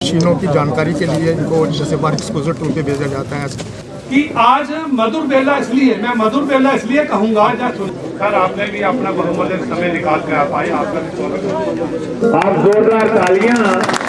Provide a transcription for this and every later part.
मशीनों की जानकारी के लिए इनको जैसे वर्क एक्सपोजर टूर पे भेजा जाता है कि आज मधुर बेला इसलिए मैं मधुर बेला इसलिए कहूँगा सर आपने भी अपना बहुमूल्य समय निकाल कर आप आए, आपका भी स्वागत। आप जोरदार तालियां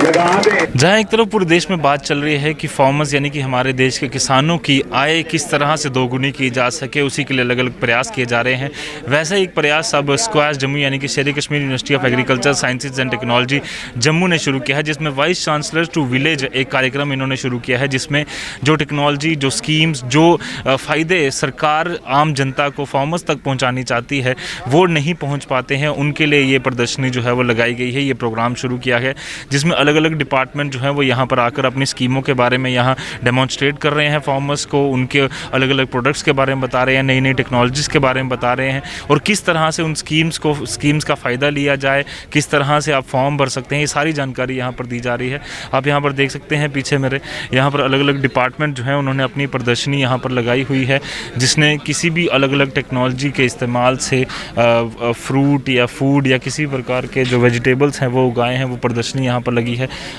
जहाँ एक तरफ पूरे देश में बात चल रही है कि फार्मर्स यानी कि हमारे देश के किसानों की आय किस तरह से दोगुनी की जा सके, उसी के लिए अलग अलग प्रयास किए जा रहे हैं। वैसा एक प्रयास अब स्क्वैश जम्मू यानी कि शेर Kashmir university of agriculture sciences and technology Jammu ने शुरू किया है, जिसमें वाइस चांसलर टू विलेज एक कार्यक्रम इन्होंने शुरू किया है, जिसमें जो टेक्नोलॉजी, जो स्कीम्स, जो फ़ायदे सरकार आम जनता को फार्मर्स तक पहुँचानी चाहती है वो नहीं पहुँच पाते हैं, उनके लिए ये प्रदर्शनी जो है वो लगाई गई है। ये प्रोग्राम शुरू किया है जिसमें अलग अलग डिपार्टमेंट जो है वो यहाँ पर आकर अपनी स्कीमों के बारे में यहाँ डेमोन्स्ट्रेट कर रहे हैं फार्मर्स को, उनके अलग अलग प्रोडक्ट्स के बारे में बता रहे हैं, नई नई टेक्नोलॉजीज़ के बारे में बता रहे हैं और किस तरह से उन स्कीम्स का फ़ायदा लिया जाए, किस तरह से आप फॉर्म भर सकते हैं, ये सारी जानकारी यहाँ पर दी जा रही है। आप यहाँ पर देख सकते हैं पीछे मेरे, यहाँ पर अलग अलग डिपार्टमेंट जो हैं उन्होंने अपनी प्रदर्शनी यहाँ पर लगाई हुई है, जिसने किसी भी अलग अलग टेक्नोलॉजी के इस्तेमाल से फ्रूट या फूड या किसी प्रकार के जो वेजिटेबल्स हैं वो उगाए हैं, वो प्रदर्शनी यहाँ पर लगी है।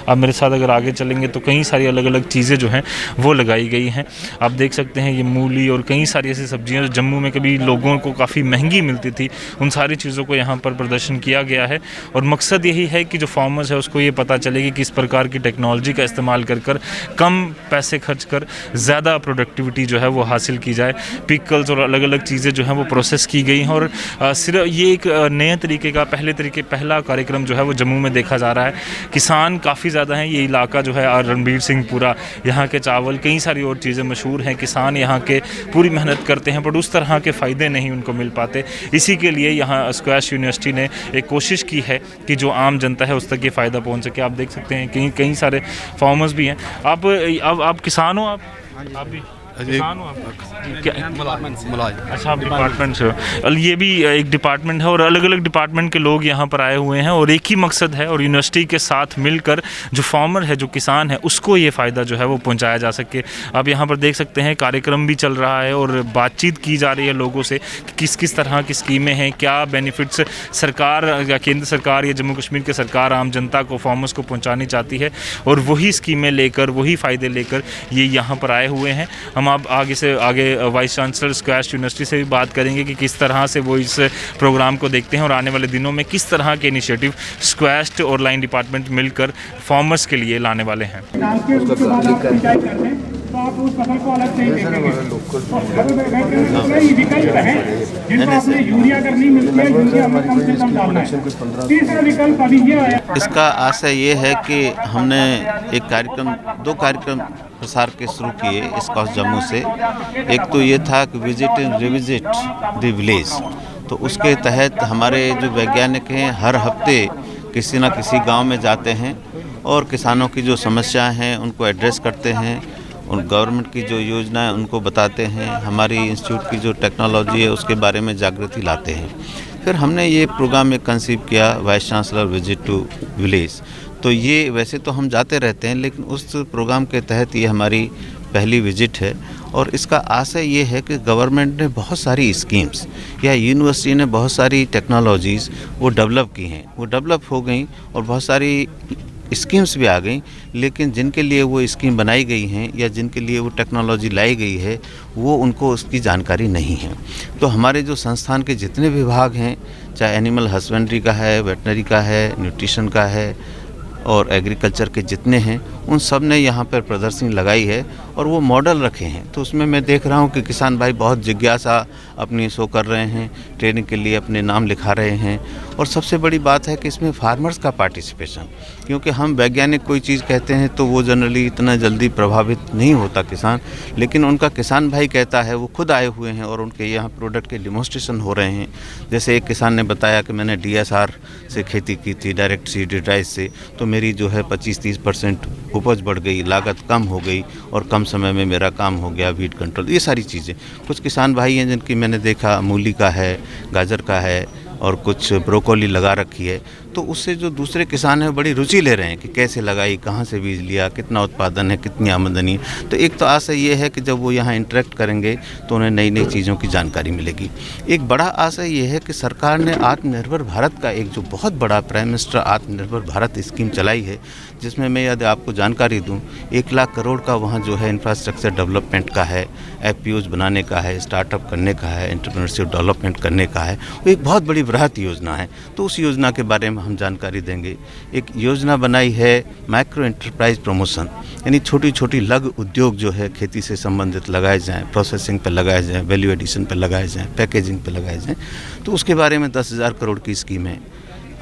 आप मेरे साथ अगर आगे चलेंगे तो कई सारी अलग अलग चीज़ें जो हैं वो लगाई गई हैं। आप देख सकते हैं ये मूली और कई सारी ऐसी सब्जियां जो जम्मू में कभी लोगों को काफ़ी महंगी मिलती थी, उन सारी चीज़ों को यहाँ पर प्रदर्शन किया गया है और मकसद यही है कि जो फार्मर्स है उसको ये पता चले कि किस प्रकार की टेक्नोलॉजी का इस्तेमाल कर कम पैसे खर्च कर ज़्यादा प्रोडक्टिविटी जो है वो हासिल की जाए। पिकल्स और अलग अलग चीज़ें जो हैं वो प्रोसेस की गई हैं और सिर्फ ये एक नए तरीके का पहला कार्यक्रम जो है वो जम्मू में देखा जा रहा है। किसान काफ़ी ज़्यादा हैं, ये इलाका जो है रणबीर सिंह पूरा, यहाँ के चावल, कई सारी और चीज़ें मशहूर हैं। किसान यहाँ के पूरी मेहनत करते हैं बट उस तरह के फ़ायदे नहीं उनको मिल पाते। इसी के लिए यहाँ स्क्वैश यूनिवर्सिटी ने एक कोशिश की है कि जो आम जनता है उस तक ये फ़ायदा पहुँच सके। आप देख सकते हैं कई सारे फार्मर्स भी हैं। आप किसान हो? आप भी किसान हो? अच्छा, आप डिपार्टमेंट से हो। ये भी एक डिपार्टमेंट है और अलग अलग डिपार्टमेंट के लोग यहाँ पर आए हुए हैं और एक ही मकसद है और यूनिवर्सिटी के साथ मिलकर जो फार्मर है, जो किसान है, उसको ये फ़ायदा जो है वो पहुँचाया जा सके। आप यहाँ पर देख सकते हैं कार्यक्रम भी चल रहा है और बातचीत की जा रही है लोगों से कि किस तरह की स्कीमें हैं, क्या बेनिफिट्स सरकार या केंद्र सरकार या जम्मू कश्मीर की सरकार आम जनता को, फार्मर्स को पहुँचानी चाहती है और वही स्कीमें लेकर, वही फ़ायदे लेकर ये यहाँ पर आए हुए हैं। हम आप आगे वाइस चांसलर स्क्वैश यूनिवर्सिटी से भी बात करेंगे कि किस तरह से वो इस प्रोग्राम को देखते हैं और आने वाले दिनों में किस तरह के इनिशिएटिव स्क्वैश और लाइन डिपार्टमेंट मिलकर फार्मर्स के लिए लाने वाले हैं। तो आप उस फसल को अलग से ही देखेंगे। विकल्प है जिनको आपने यूरिया करनी मिलती है, यूरिया हमें कम से कम डालना है। तीसरा विकल्प अभी ये आया। इसका आशय ये है कि हमने दो कार्यक्रम प्रसार के शुरू किए स्क्वैश जम्मू से। एक तो ये था कि visit and revisit the village, तो उसके तहत हमारे जो वैज्ञानिक हैं हर हफ्ते किसी न किसी गांव में जाते हैं और किसानों की जो समस्याएं हैं उनको एड्रेस करते हैं, उन गवर्नमेंट की जो योजना है उनको बताते हैं, हमारी इंस्टीट्यूट की जो टेक्नोलॉजी है उसके बारे में जागृति लाते हैं। फिर हमने ये प्रोग्राम एक कंसीव किया, vice chancellor visit to village. तो ये वैसे तो हम जाते रहते हैं लेकिन उस प्रोग्राम के तहत ये हमारी पहली विजिट है और इसका आशय ये है कि गवर्नमेंट ने बहुत सारी स्कीम्स या यूनिवर्सिटी ने बहुत सारी टेक्नोलॉजीज़ वो डेवलप की हैं, वो डेवलप हो गई और बहुत सारी स्कीम्स भी आ गई, लेकिन जिनके लिए वो स्कीम बनाई गई हैं या जिनके लिए वो टेक्नोलॉजी लाई गई है वो उनको उसकी जानकारी नहीं है। तो हमारे जो संस्थान के जितने विभाग हैं, चाहे एनिमल हस्बेंड्री का है, वेटनरी का है, न्यूट्रिशन का है और एग्रीकल्चर के जितने हैं, उन सब ने यहाँ पर प्रदर्शनी लगाई है और वो मॉडल रखे हैं। तो उसमें मैं देख रहा हूँ कि किसान भाई बहुत जिज्ञासा अपनी शो कर रहे हैं, ट्रेनिंग के लिए अपने नाम लिखा रहे हैं और सबसे बड़ी बात है कि इसमें फार्मर्स का पार्टिसिपेशन, क्योंकि हम वैज्ञानिक कोई चीज़ कहते हैं तो वो जनरली इतना जल्दी प्रभावित नहीं होता किसान, लेकिन उनका किसान भाई कहता है, वो खुद आए हुए हैं और उनके यहाँ प्रोडक्ट के डिमॉन्स्ट्रेशन हो रहे हैं। जैसे एक किसान ने बताया कि मैंने DSR से खेती की थी, डायरेक्ट सीडेड राइस से, तो मेरी जो है 25-30% उपज बढ़ गई, लागत कम हो गई और कम समय में मेरा काम हो गया, वीड कंट्रोल, ये सारी चीज़ें। कुछ किसान भाई हैं जिनकी मैंने देखा मूली का है, गाजर का है और कुछ ब्रोकोली लगा रखी है। तो उससे जो दूसरे किसान हैं बड़ी रुचि ले रहे हैं कि कैसे लगाई, कहाँ से बीज लिया, कितना उत्पादन है, कितनी आमदनी है। तो एक तो आशा ये है कि जब वो यहाँ इंटरेक्ट करेंगे तो उन्हें नई नई चीज़ों की जानकारी मिलेगी। एक बड़ा आशा ये है कि सरकार ने आत्मनिर्भर भारत का एक जो बहुत बड़ा प्राइम मिनिस्टर आत्मनिर्भर भारत स्कीम चलाई है, जिसमें मैं यदि आपको जानकारी दूं 1 लाख करोड़ का वहाँ जो है इंफ्रास्ट्रक्चर डेवलपमेंट का है, एफपीओज बनाने का है, स्टार्टअप करने का है, एंटरप्रेन्योरशिप डेवलपमेंट करने का है। वो एक बहुत बड़ी बृहत योजना है। तो उस योजना के बारे में हम जानकारी देंगे। एक योजना बनाई है माइक्रो एंटरप्राइज प्रमोशन, यानी छोटी छोटी लघु उद्योग जो है खेती से संबंधित लगाए जाएँ, प्रोसेसिंग पर लगाए जाएँ, वैल्यू एडिशन पर लगाए जाएँ, पैकेजिंग पर लगाए जाएँ। तो उसके बारे में 10,000 करोड़ की स्कीम है।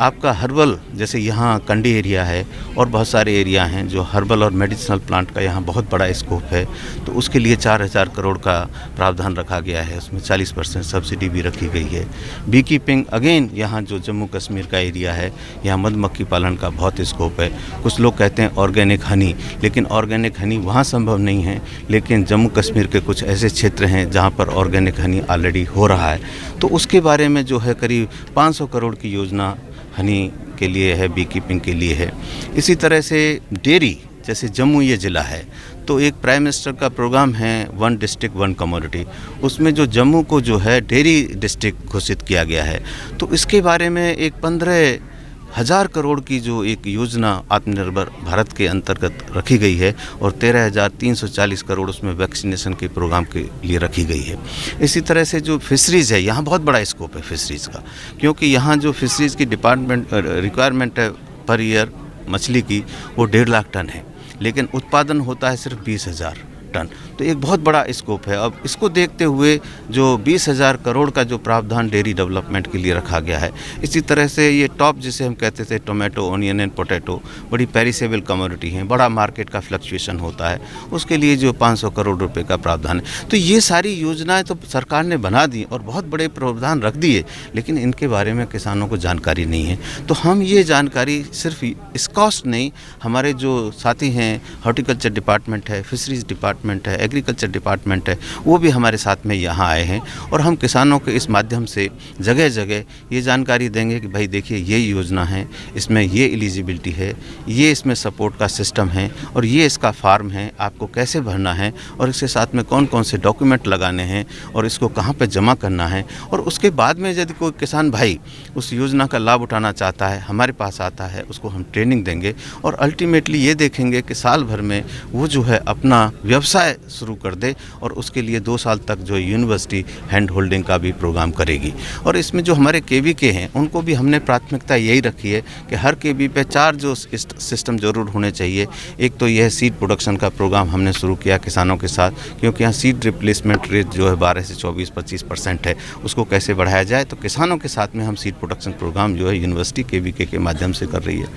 आपका हर्बल, जैसे यहाँ कंडी एरिया है और बहुत सारे एरिया हैं जो हर्बल और मेडिसिनल प्लांट का यहाँ बहुत बड़ा स्कोप है, तो उसके लिए 4,000 करोड़ का प्रावधान रखा गया है। उसमें 40% सब्सिडी भी रखी गई है। बी कीपिंग, अगेन यहाँ जो जम्मू कश्मीर का एरिया है, यहाँ मधुमक्खी पालन का बहुत स्कोप है। कुछ लोग कहते हैं ऑर्गेनिक हनी, लेकिन ऑर्गेनिक हनी वहाँ संभव नहीं है, लेकिन जम्मू कश्मीर के कुछ ऐसे क्षेत्र हैं जहाँ पर ऑर्गेनिक हनी ऑलरेडी हो रहा है। तो उसके बारे में जो है करीब 500 करोड़ की योजना हनी के लिए है, बी कीपिंग के लिए है। इसी तरह से डेयरी, जैसे जम्मू ये ज़िला है तो एक प्राइम मिनिस्टर का प्रोग्राम है 1 डिस्ट्रिक्ट 1 कमोडिटी, उसमें जो जम्मू को जो है डेयरी डिस्ट्रिक्ट घोषित किया गया है। तो इसके बारे में एक 15,000 करोड़ की जो एक योजना आत्मनिर्भर भारत के अंतर्गत रखी गई है और 13,340 करोड़ उसमें वैक्सीनेशन के प्रोग्राम के लिए रखी गई है। इसी तरह से जो फिशरीज़ है, यहाँ बहुत बड़ा स्कोप है फिशरीज़ का, क्योंकि यहाँ जो फिशरीज़ की रिक्वायरमेंट है पर ईयर मछली की वो 1.5 लाख टन है, लेकिन उत्पादन होता है सिर्फ 20,000 टन। तो एक बहुत बड़ा स्कोप है। अब इसको देखते हुए जो 20,000 करोड़ का जो प्रावधान डेयरी डेवलपमेंट के लिए रखा गया है, इसी तरह से ये टॉप जिसे हम कहते थे टोमेटो, ऑनियन एंड पोटैटो, बड़ी पेरिसेबल कमोडिटी हैं, बड़ा मार्केट का फ्लक्चुएशन होता है, उसके लिए जो 500 करोड़ रुपए का प्रावधान है। तो ये सारी योजनाएं तो सरकार ने बना दी और बहुत बड़े प्रावधान रख दिए, लेकिन इनके बारे में किसानों को जानकारी नहीं है। तो हम ये जानकारी सिर्फ इस कॉस्ट नहीं, हमारे जो साथी हैं हॉर्टिकल्चर डिपार्टमेंट है, फिशरीज डिपार्टमेंट है, एग्रीकल्चर डिपार्टमेंट है, वो भी हमारे साथ में यहाँ आए हैं और हम किसानों के इस माध्यम से जगह जगह ये जानकारी देंगे कि भाई देखिए ये योजना है, इसमें ये एलिजिबिलिटी है, ये इसमें सपोर्ट का सिस्टम है और ये इसका फार्म है, आपको कैसे भरना है और इसके साथ में कौन कौन से डॉक्यूमेंट लगाने हैं और इसको कहाँ पर जमा करना है। और उसके बाद में यदि कोई किसान भाई उस योजना का लाभ उठाना चाहता है, हमारे पास आता है, उसको हम ट्रेनिंग देंगे और अल्टीमेटली ये देखेंगे कि साल भर में वो जो है अपना व्यवसाय शुरू कर दे और उसके लिए 2 साल तक जो यूनिवर्सिटी हैंड होल्डिंग का भी प्रोग्राम करेगी। और इसमें जो हमारे केवीके हैं उनको भी हमने प्राथमिकता यही रखी है कि हर केवी पे 4 जो सिस्टम ज़रूर होने चाहिए। एक तो यह सीड प्रोडक्शन का प्रोग्राम हमने शुरू किया किसानों के साथ, क्योंकि यहाँ सीड रिप्लेसमेंट रेट जो है 12 से 24-25% है, उसको कैसे बढ़ाया जाए। तो किसानों के साथ में हम सीड प्रोडक्शन प्रोग्राम जो है यूनिवर्सिटी केवीके के माध्यम से कर रही है।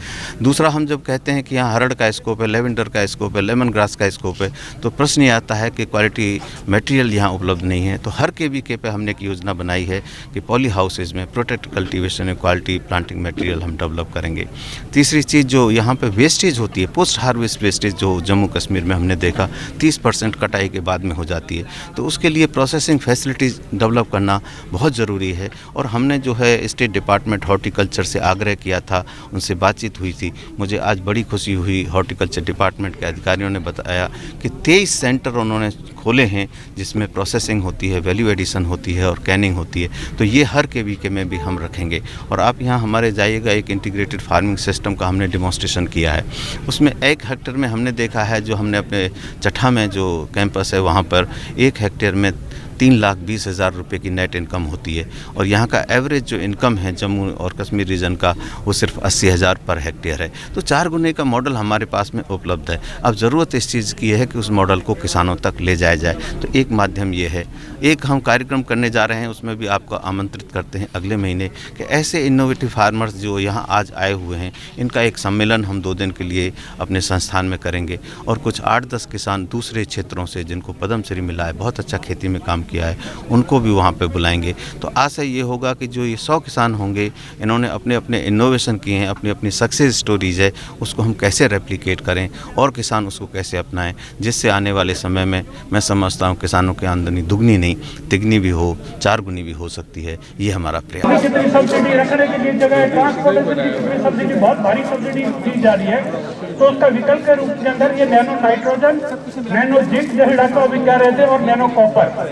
दूसरा, हम जब कहते हैं कि यहाँ हरड़ का स्कोप है, लेवेंडर का स्कोप है, लेमन ग्रास का स्कोप है, तो प्रश्न ये आता है कि क्वालिटी मटेरियल यहाँ उपलब्ध नहीं है। तो हर केवीके पे हमने एक योजना बनाई है कि पॉली हाउसेज में प्रोटेक्ट कल्टीवेशन में क्वालिटी प्लांटिंग मटेरियल हम डेवलप करेंगे। तीसरी चीज़ जो यहाँ पे वेस्टेज होती है, पोस्ट हार्वेस्ट वेस्टेज जो जम्मू कश्मीर में हमने देखा 30% कटाई के बाद में हो जाती है, तो उसके लिए प्रोसेसिंग फैसिलिटीज़ डेवलप करना बहुत ज़रूरी है। और हमने जो है स्टेट डिपार्टमेंट हॉर्टिकल्चर से आग्रह किया था, उनसे बातचीत हुई थी, मुझे आज बड़ी खुशी हुई, हॉर्टिकल्चर डिपार्टमेंट के अधिकारियों ने बताया कि 23 सेंटर उन्होंने खोले हैं जिसमें प्रोसेसिंग होती है, वैल्यू एडिशन होती है और कैनिंग होती है। तो ये हर केवीके में भी हम रखेंगे। और आप यहाँ हमारे जाइएगा, एक इंटीग्रेटेड फार्मिंग सिस्टम का हमने डेमोन्स्ट्रेशन किया है। उसमें 1 हेक्टेयर में हमने देखा है, जो हमने अपने चट्ठा में जो कैंपस है वहाँ पर 1 हेक्टेयर में 3,20,000 रुपये की नेट इनकम होती है और यहाँ का एवरेज जो इनकम है जम्मू और कश्मीर रीजन का वो सिर्फ 80,000 पर हेक्टेयर है। तो 4 गुने का मॉडल हमारे पास में उपलब्ध है। अब ज़रूरत इस चीज़ की है कि उस मॉडल को किसानों तक ले जाया जाए। तो एक माध्यम ये है। एक हम कार्यक्रम करने जा रहे हैं, उसमें भी आपको आमंत्रित करते हैं अगले महीने कि ऐसे इनोवेटिव फार्मर्स जो यहाँ आज आए हुए हैं, इनका एक सम्मेलन हम 2 दिन के लिए अपने संस्थान में करेंगे और कुछ 8-10 किसान दूसरे क्षेत्रों से जिनको पद्मश्री मिला है, बहुत अच्छा खेती में काम किया है उनको भी वहाँ पे बुलाएंगे। तो आशा ये होगा कि जो ये 100 किसान होंगे, इन्होंने अपने अपने इनोवेशन किए हैं, अपनी अपनी सक्सेस स्टोरीज़ है, उसको हम कैसे रेप्लिकेट करें और किसान उसको कैसे अपनाएं, जिससे आने वाले समय में मैं समझता हूँ किसानों की आमदनी दुगनी नहीं तिगनी भी हो, 4 गुनी भी हो सकती है। ये हमारा प्रयास। सब्सिडी रखने के लिए जगह ट्रांसपोर्टेशन की सब्सिडी बहुत भारी सब्सिडी दी जा रही है, तो उसका विकल्प के रूप के अंदर ये नैनो नाइट्रोजन, नैनो जिंक जैसे डॉक्टर अभी कह रहे थे, और नैनो कॉपर